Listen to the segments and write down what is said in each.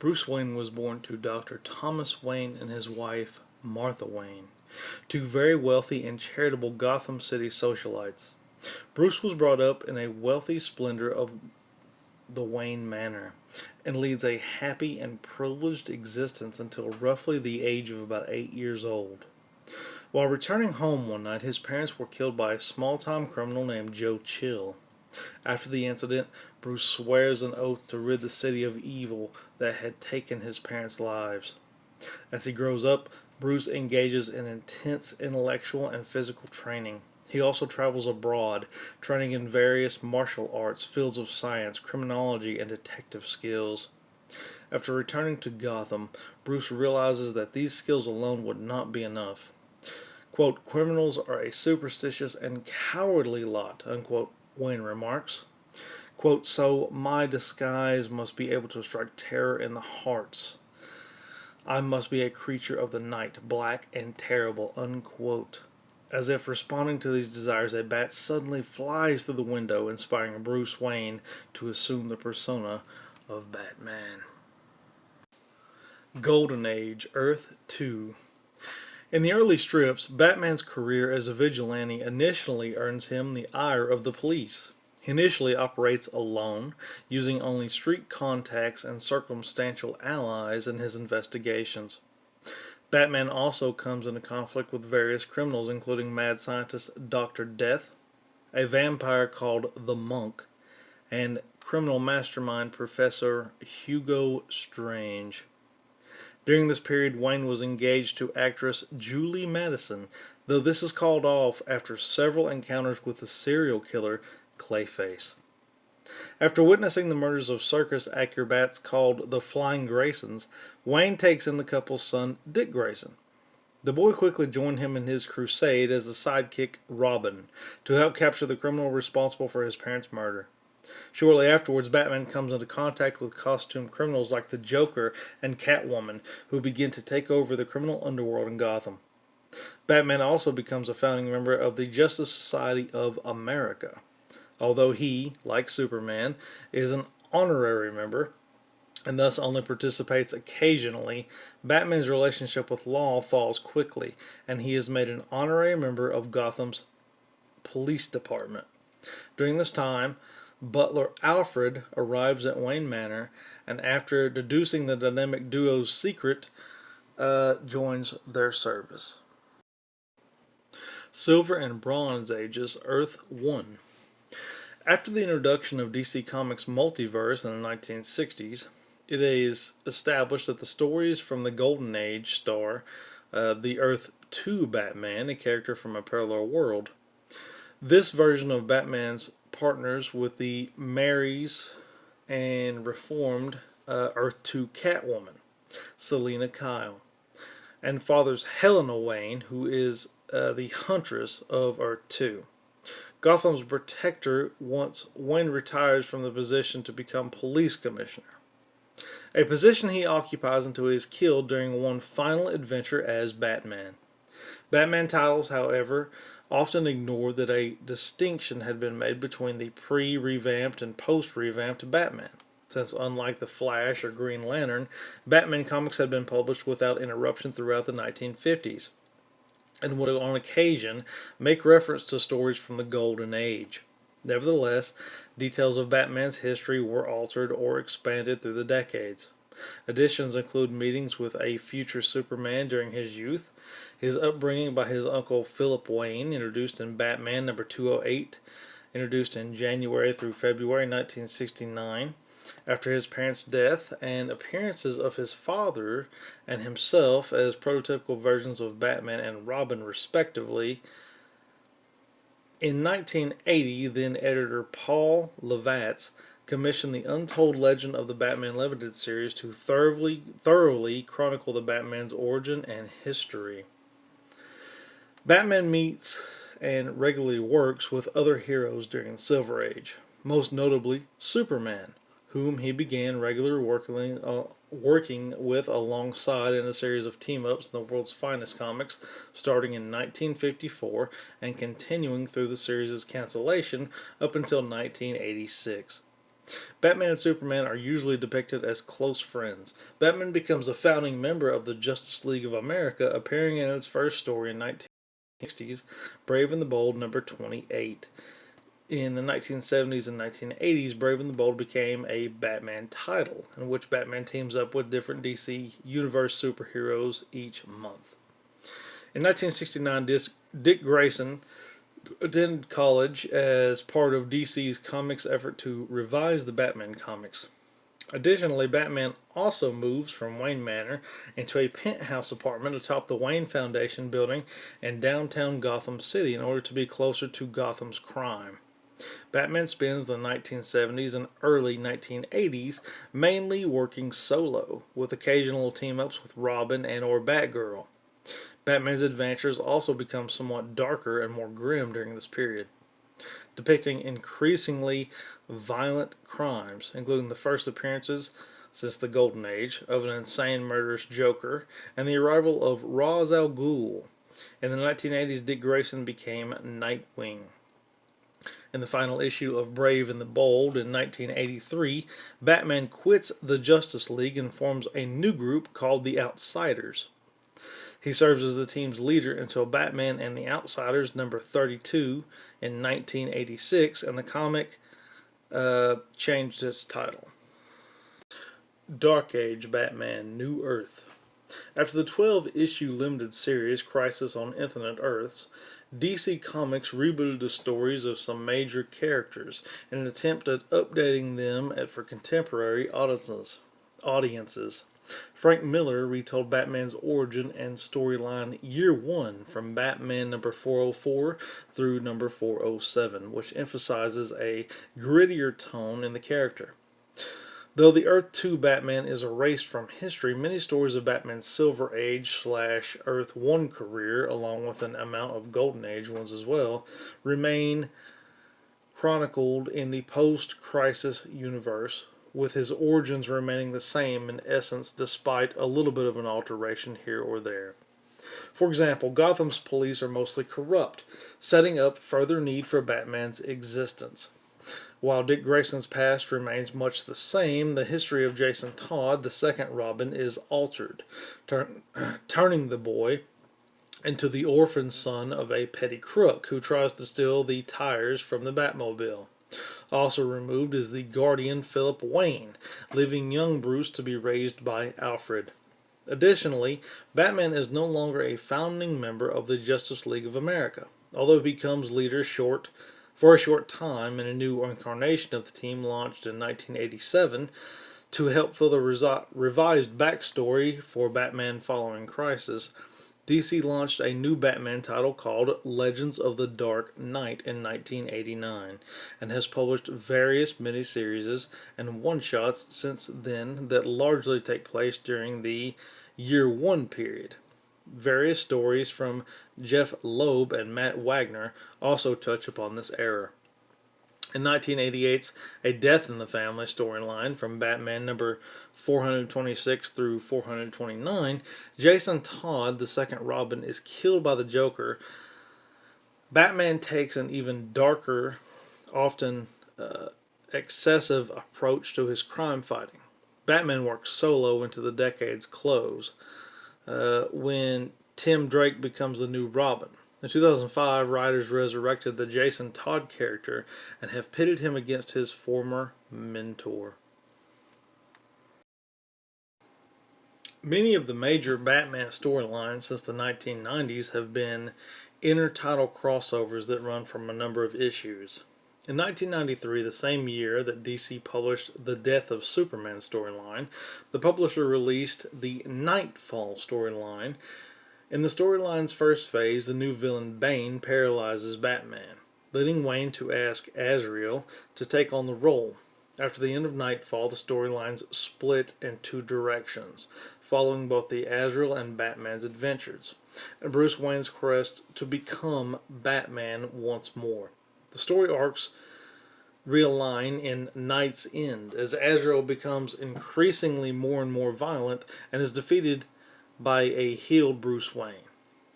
Bruce Wayne was born to Dr. Thomas Wayne and his wife, Martha Wayne, two very wealthy and charitable Gotham City socialites. Bruce was brought up in a wealthy splendor of the Wayne Manor and leads a happy and privileged existence until roughly the age of about 8 years old. While returning home one night, his parents were killed by a small-time criminal named Joe Chill. After the incident, Bruce swears an oath to rid the city of evil that had taken his parents' lives. As he grows up, Bruce engages in intense intellectual and physical training. He also travels abroad, training in various martial arts, fields of science, criminology, and detective skills. After returning to Gotham, Bruce realizes that these skills alone would not be enough. Quote, "Criminals are a superstitious and cowardly lot," unquote, Wayne remarks. Quote, "So my disguise must be able to strike terror in the hearts. I must be a creature of the night, black and terrible," unquote. As if responding to these desires, a bat suddenly flies through the window, inspiring Bruce Wayne to assume the persona of Batman. Golden Age, Earth 2. In the early strips, Batman's career as a vigilante initially earns him the ire of the police. He initially operates alone, using only street contacts and circumstantial allies in his investigations. Batman also comes into conflict with various criminals, including mad scientist Dr. Death, a vampire called the Monk, and criminal mastermind Professor Hugo Strange. During this period, Wayne was engaged to actress Julie Madison, though this is called off after several encounters with the serial killer Clayface. After witnessing the murders of circus acrobats called the Flying Graysons, Wayne takes in the couple's son, Dick Grayson. The boy quickly joined him in his crusade as a sidekick, Robin, to help capture the criminal responsible for his parents' murder. Shortly afterwards, Batman comes into contact with costumed criminals like the Joker and Catwoman, who begin to take over the criminal underworld in Gotham. Batman also becomes a founding member of the Justice Society of America. Although he, like Superman, is an honorary member, and thus only participates occasionally, Batman's relationship with law thaws quickly, and he is made an honorary member of Gotham's police department. During this time, Butler Alfred arrives at Wayne Manor, and after deducing the dynamic duo's secret, joins their service. Silver and Bronze Ages, Earth 1. After the introduction of DC Comics' multiverse in the 1960s, it is established that the stories from the Golden Age star the Earth 2 Batman, a character from a parallel world. This version of Batman's partners with the Marys and reformed Earth 2 Catwoman, Selina Kyle, and fathers Helena Wayne, who is the Huntress of Earth 2. Gotham's protector once Wayne retires from the position to become police commissioner, a position he occupies until he is killed during one final adventure as Batman. Batman titles, however, often ignored that a distinction had been made between the pre-revamped and post-revamped Batman, since unlike The Flash or Green Lantern, Batman comics had been published without interruption throughout the 1950s, and would on occasion make reference to stories from the Golden Age. Nevertheless, details of Batman's history were altered or expanded through the decades. Additions include meetings with a future Superman during his youth, his upbringing by his uncle Philip Wayne, introduced in Batman number 208, introduced in January through February 1969, after his parents' death, and appearances of his father and himself as prototypical versions of Batman and Robin respectively. In 1980, then editor Paul Levatz commissioned the Untold Legend of the Batman Limited series to thoroughly chronicle the Batman's origin and history. Batman meets and regularly works with other heroes during the Silver Age, most notably Superman, whom he began regularly working with alongside in a series of team-ups in the World's Finest comics, starting in 1954 and continuing through the series' cancellation up until 1986. Batman and Superman are usually depicted as close friends. Batman becomes a founding member of the Justice League of America, appearing in its first story in 1960s, Brave and the Bold number 28. In the 1970s and 1980s, Brave and the Bold became a Batman title, in which Batman teams up with different DC Universe superheroes each month. In 1969, Dick Grayson attended college as part of DC's comics effort to revise the Batman comics. Additionally, Batman also moves from Wayne Manor into a penthouse apartment atop the Wayne Foundation building in downtown Gotham City in order to be closer to Gotham's crime. Batman spends the 1970s and early 1980s mainly working solo, with occasional team-ups with Robin and or Batgirl. Batman's adventures also become somewhat darker and more grim during this period, depicting increasingly violent crimes, including the first appearances since the Golden Age of an insane murderous Joker and the arrival of Ra's al Ghul. In the 1980s, Dick Grayson became Nightwing. In the final issue of Brave and the Bold in 1983, Batman quits the Justice League and forms a new group called the Outsiders. He serves as the team's leader until Batman and the Outsiders number 32 in 1986, and the comic changed its title. Dark Age Batman New Earth. After the 12-issue limited series Crisis on Infinite Earths, DC Comics rebooted the stories of some major characters in an attempt at updating them for contemporary audiences. Frank Miller retold Batman's origin and storyline Year 1 from Batman number 404 through number 407, which emphasizes a grittier tone in the character. Though the Earth 2 Batman is erased from history, many stories of Batman's Silver Age / Earth 1 career, along with an amount of Golden Age ones as well, remain chronicled in the post-Crisis universe, with his origins remaining the same in essence despite a little bit of an alteration here or there. For example, Gotham's police are mostly corrupt, setting up further need for Batman's existence. While Dick Grayson's past remains much the same, the history of Jason Todd, the second Robin, is altered, turning the boy into the orphan son of a petty crook who tries to steal the tires from the Batmobile. Also removed is the guardian Philip Wayne, leaving young Bruce to be raised by Alfred. Additionally, Batman is no longer a founding member of the Justice League of America, although he becomes leader for a short time in a new incarnation of the team launched in 1987 to help fill the revised backstory for Batman following Crisis. DC launched a new Batman title called Legends of the Dark Knight in 1989 and has published various miniseries and one-shots since then that largely take place during the Year 1 period. Various stories from Jeff Loeb and Matt Wagner also touch upon this era. In 1988's A Death in the Family storyline from Batman number 426 through 429, Jason Todd, the second Robin, is killed by the Joker. Batman takes an even darker, often excessive approach to his crime fighting. Batman works solo into the decade's close when Tim Drake becomes the new Robin. In 2005, writers resurrected the Jason Todd character and have pitted him against his former mentor. Many of the major Batman storylines since the 1990s have been intertitle crossovers that run from a number of issues. In 1993, the same year that DC published the Death of Superman storyline, the publisher released the Nightfall storyline. In the storyline's first phase, the new villain Bane paralyzes Batman, leading Wayne to ask Azrael to take on the role. After the end of Nightfall, the storylines split in two directions, following both the Azrael and Batman's adventures, and Bruce Wayne's quest to become Batman once more. The story arcs realign in Night's End as Azrael becomes increasingly more and more violent and is defeated by a healed Bruce Wayne.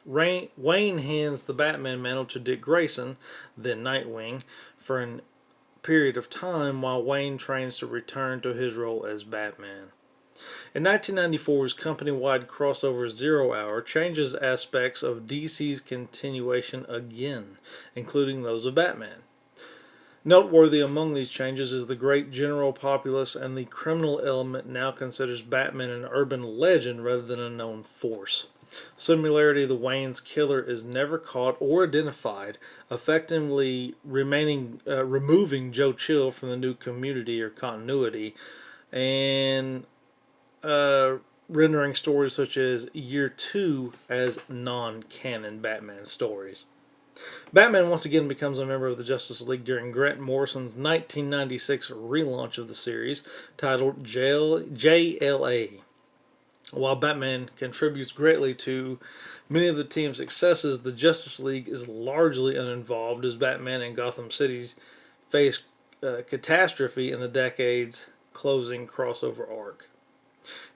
Wayne hands the Batman mantle to Dick Grayson, then Nightwing, for an period of time while Wayne trains to return to his role as Batman. In 1994's company-wide crossover Zero Hour changes aspects of DC's continuation again, including those of Batman. Noteworthy among these changes is the great general populace, and the criminal element now considers Batman an urban legend rather than a known force. Similarly, the Wayne's killer is never caught or identified, effectively removing Joe Chill from the new community or continuity, and rendering stories such as Year 2 as non-canon Batman stories. Batman once again becomes a member of the Justice League during Grant Morrison's 1996 relaunch of the series, titled JLA. While Batman contributes greatly to many of the team's successes, the Justice League is largely uninvolved as Batman and Gotham City face catastrophe in the decade's closing crossover arc.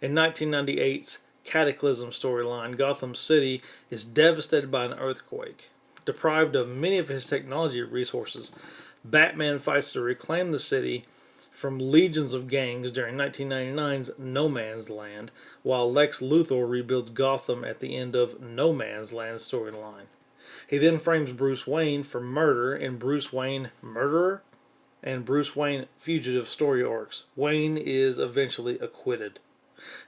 In 1998's Cataclysm storyline, Gotham City is devastated by an earthquake. Deprived of many of his technology resources, Batman fights to reclaim the city from legions of gangs during 1999's No Man's Land, while Lex Luthor rebuilds Gotham at the end of No Man's Land storyline. He then frames Bruce Wayne for murder in Bruce Wayne Murderer and Bruce Wayne Fugitive story arcs. Wayne is eventually acquitted.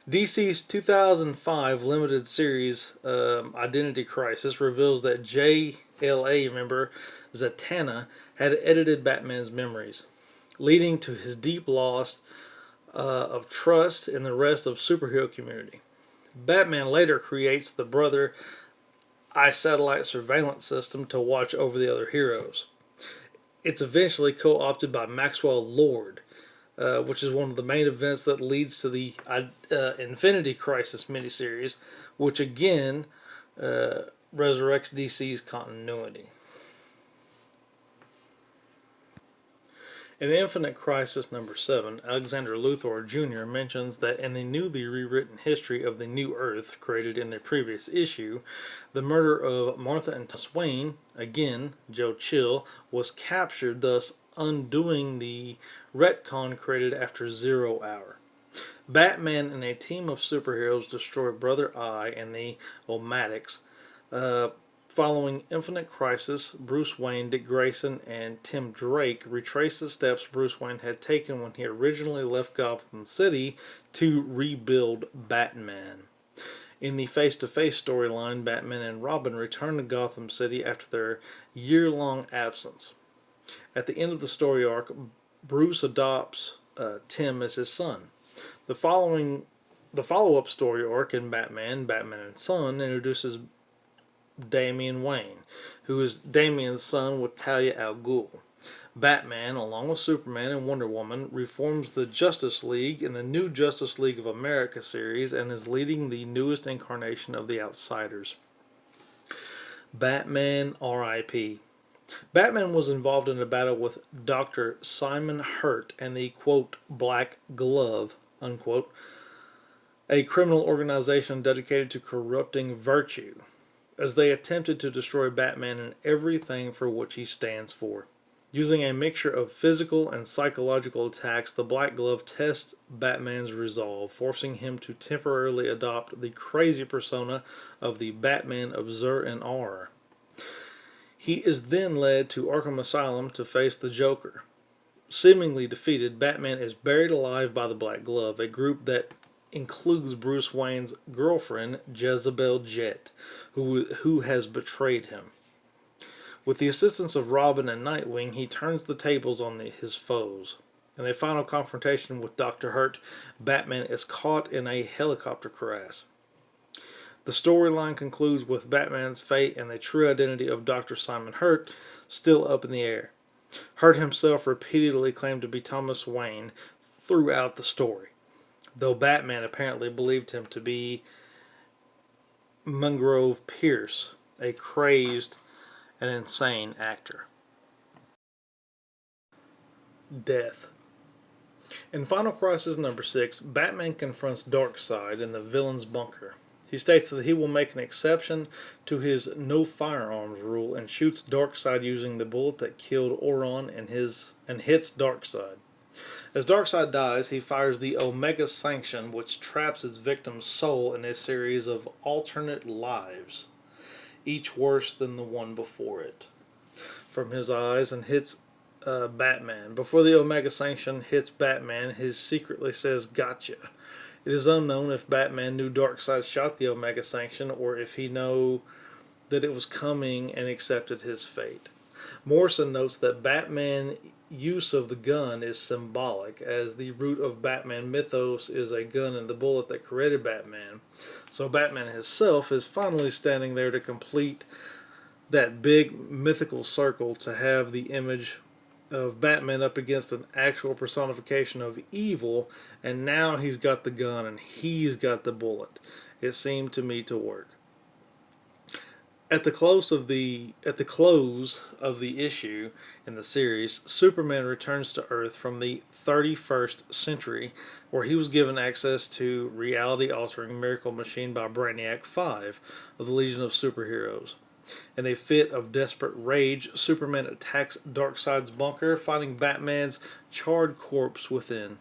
DC's 2005 limited series Identity Crisis reveals that JLA member Zatanna had edited Batman's memories, leading to his deep loss of trust in the rest of the superhero community. Batman later creates the Brother Eye satellite surveillance system to watch over the other heroes. It's eventually co-opted by Maxwell Lord, which is one of the main events that leads to the Infinity Crisis miniseries, which again resurrects DC's continuity. In Infinite Crisis number 7, Alexander Luthor Jr. mentions that in the newly rewritten history of the New Earth created in the previous issue, the murder of Martha and Thomas Wayne, again Joe Chill, was captured, thus undoing the retcon created after Zero Hour. Batman and a team of superheroes destroy Brother Eye and the Omatics. Following Infinite Crisis, Bruce Wayne, Dick Grayson, and Tim Drake retrace the steps Bruce Wayne had taken when he originally left Gotham City to rebuild Batman. In the face-to-face storyline, Batman and Robin return to Gotham City after their year-long absence. At the end of the story arc, Bruce adopts Tim as his son. The follow-up story arc in Batman and Son introduces Damian Wayne, who is Damian's son with Talia al Ghul. Batman, along with Superman and Wonder Woman, reforms the Justice League in the new Justice League of America series and is leading the newest incarnation of the Outsiders. Batman R.I.P. Batman was involved in a battle with Dr. Simon Hurt and the, quote, Black Glove, unquote, a criminal organization dedicated to corrupting virtue, as they attempted to destroy Batman and everything for which he stands for. Using a mixture of physical and psychological attacks, the Black Glove tests Batman's resolve, forcing him to temporarily adopt the crazy persona of the Batman of Zur-En-Arrh. He is then led to Arkham Asylum to face the Joker. Seemingly defeated, Batman is buried alive by the Black Glove, a group that includes Bruce Wayne's girlfriend, Jezebel Jet, who has betrayed him. With the assistance of Robin and Nightwing, he turns the tables on his foes. In a final confrontation with Dr. Hurt, Batman is caught in a helicopter crash. The storyline concludes with Batman's fate and the true identity of Dr. Simon Hurt still up in the air. Hurt himself repeatedly claimed to be Thomas Wayne throughout the story, though Batman apparently believed him to be Mungrove Pierce, a crazed and insane actor. Death. In Final Crisis number 6, Batman confronts Darkseid in the villain's bunker. He states that he will make an exception to his no firearms rule and shoots Darkseid using the bullet that killed Oron and hits Darkseid. As Darkseid dies, he fires the Omega Sanction, which traps his victim's soul in a series of alternate lives, each worse than the one before it, from his eyes and hits Batman. Before the Omega Sanction hits Batman, he secretly says, "Gotcha." It is unknown if Batman knew Darkseid shot the Omega Sanction or if he knew that it was coming and accepted his fate. Morrison notes that Batman's use of the gun is symbolic, as the root of Batman mythos is a gun and the bullet that created Batman. So Batman himself is finally standing there to complete that big mythical circle, to have the image of Batman up against an actual personification of evil, and now he's got the gun and he's got the bullet. It seemed to me to work. At the close of the issue in the series, Superman returns to Earth from the 31st century, where he was given access to reality-altering miracle machine by Brainiac 5 of the Legion of Superheroes. In a fit of desperate rage, Superman attacks Darkseid's bunker, finding Batman's charred corpse within.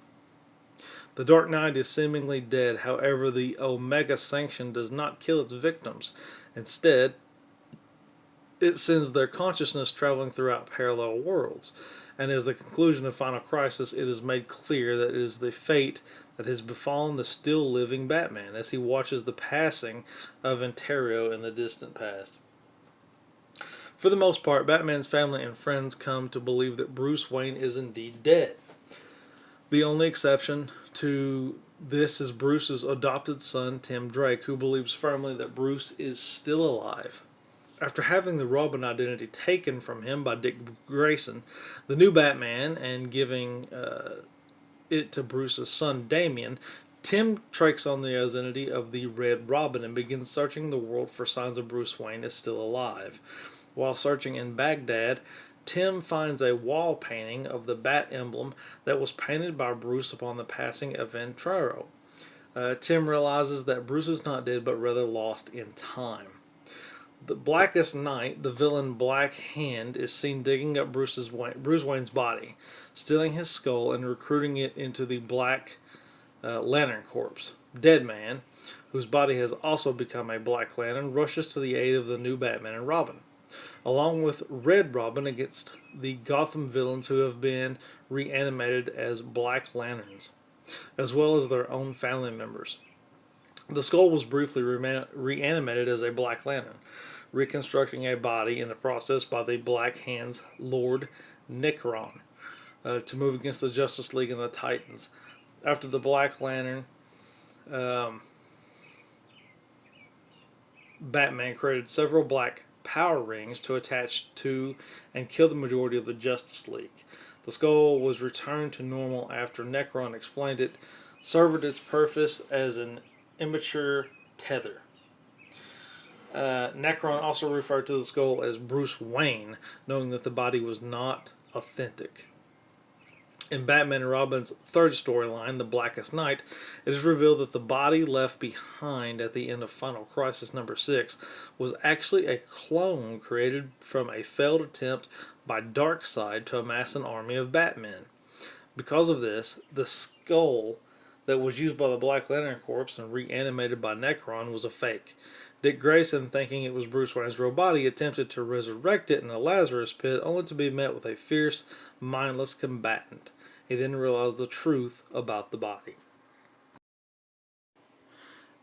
The Dark Knight is seemingly dead, however the Omega Sanction does not kill its victims. Instead, it sends their consciousness traveling throughout parallel worlds. And as the conclusion of Final Crisis, it is made clear that it is the fate that has befallen the still living Batman as he watches the passing of Ontario in the distant past. For the most part, Batman's family and friends come to believe that Bruce Wayne is indeed dead. The only exception to this is Bruce's adopted son, Tim Drake, who believes firmly that Bruce is still alive. After having the Robin identity taken from him by Dick Grayson, the new Batman, and giving it to Bruce's son, Damian, Tim takes on the identity of the Red Robin and begins searching the world for signs of Bruce Wayne is still alive. While searching in Baghdad, Tim finds a wall painting of the bat emblem that was painted by Bruce upon the passing of Ontario. Tim realizes that Bruce is not dead, but rather lost in time. The Blackest Night, the villain Black Hand, is seen digging up Bruce Wayne's body, stealing his skull and recruiting it into the Black Lantern Corps. Deadman, whose body has also become a Black Lantern, rushes to the aid of the new Batman and Robin, along with Red Robin, against the Gotham villains who have been reanimated as Black Lanterns, as well as their own family members. The Skull was briefly reanimated as a Black Lantern, reconstructing a body in the process by the Black Hand's Lord Necron to move against the Justice League and the Titans. After the Black Lantern, Batman created several black power rings to attach to and kill the majority of the Justice League. The Skull was returned to normal after Necron explained it served its purpose as an immature tether. Necron also referred to the Skull as Bruce Wayne, knowing that the body was not authentic. In Batman and Robin's third storyline, The Blackest Night, it is revealed that the body left behind at the end of Final Crisis number 6 was actually a clone created from a failed attempt by Darkseid to amass an army of Batmen. Because of this, the skull that was used by the Black Lantern Corps and reanimated by Necron was a fake. Dick Grayson, thinking it was Bruce Wayne's real body, attempted to resurrect it in a Lazarus pit, only to be met with a fierce, mindless combatant. He then realized the truth about the body.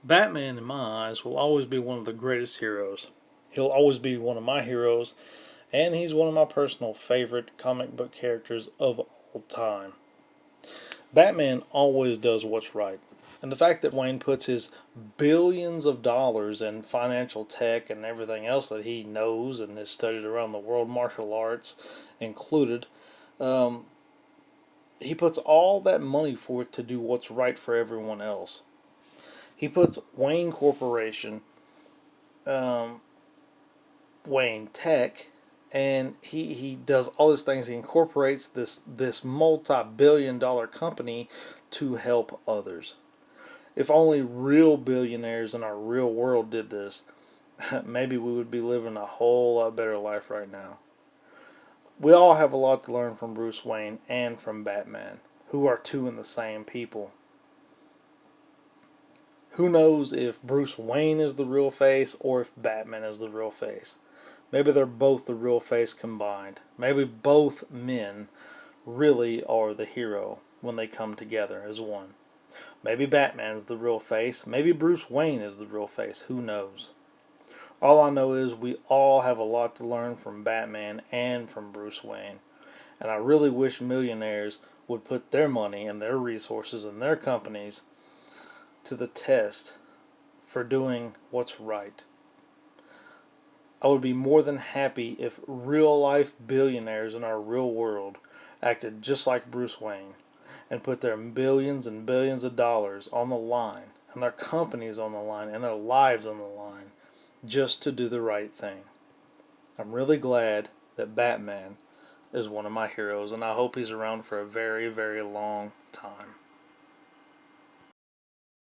Batman, in my eyes, will always be one of the greatest heroes. He'll always be one of my heroes, and he's one of my personal favorite comic book characters of all time. Batman always does what's right. And the fact that Wayne puts his billions of dollars in financial tech and everything else that he knows and has studied around the world, martial arts included, he puts all that money forth to do what's right for everyone else. He puts Wayne Corporation, Wayne Tech, and he does all these things. He incorporates this multi-billion-dollar company to help others. If only real billionaires in our real world did this, maybe we would be living a whole lot better life right now. We all have a lot to learn from Bruce Wayne and from Batman, who are two and the same people. Who knows if Bruce Wayne is the real face or if Batman is the real face? Maybe they're both the real face combined. Maybe both men really are the hero when they come together as one. Maybe Batman's the real face. Maybe Bruce Wayne is the real face. Who knows? All I know is we all have a lot to learn from Batman and from Bruce Wayne. And I really wish millionaires would put their money and their resources and their companies to the test for doing what's right. I would be more than happy if real life billionaires in our real world acted just like Bruce Wayne and put their billions and billions of dollars on the line and their companies on the line and their lives on the line just to do the right thing. I'm really glad that Batman is one of my heroes, and I hope he's around for a very, very long time.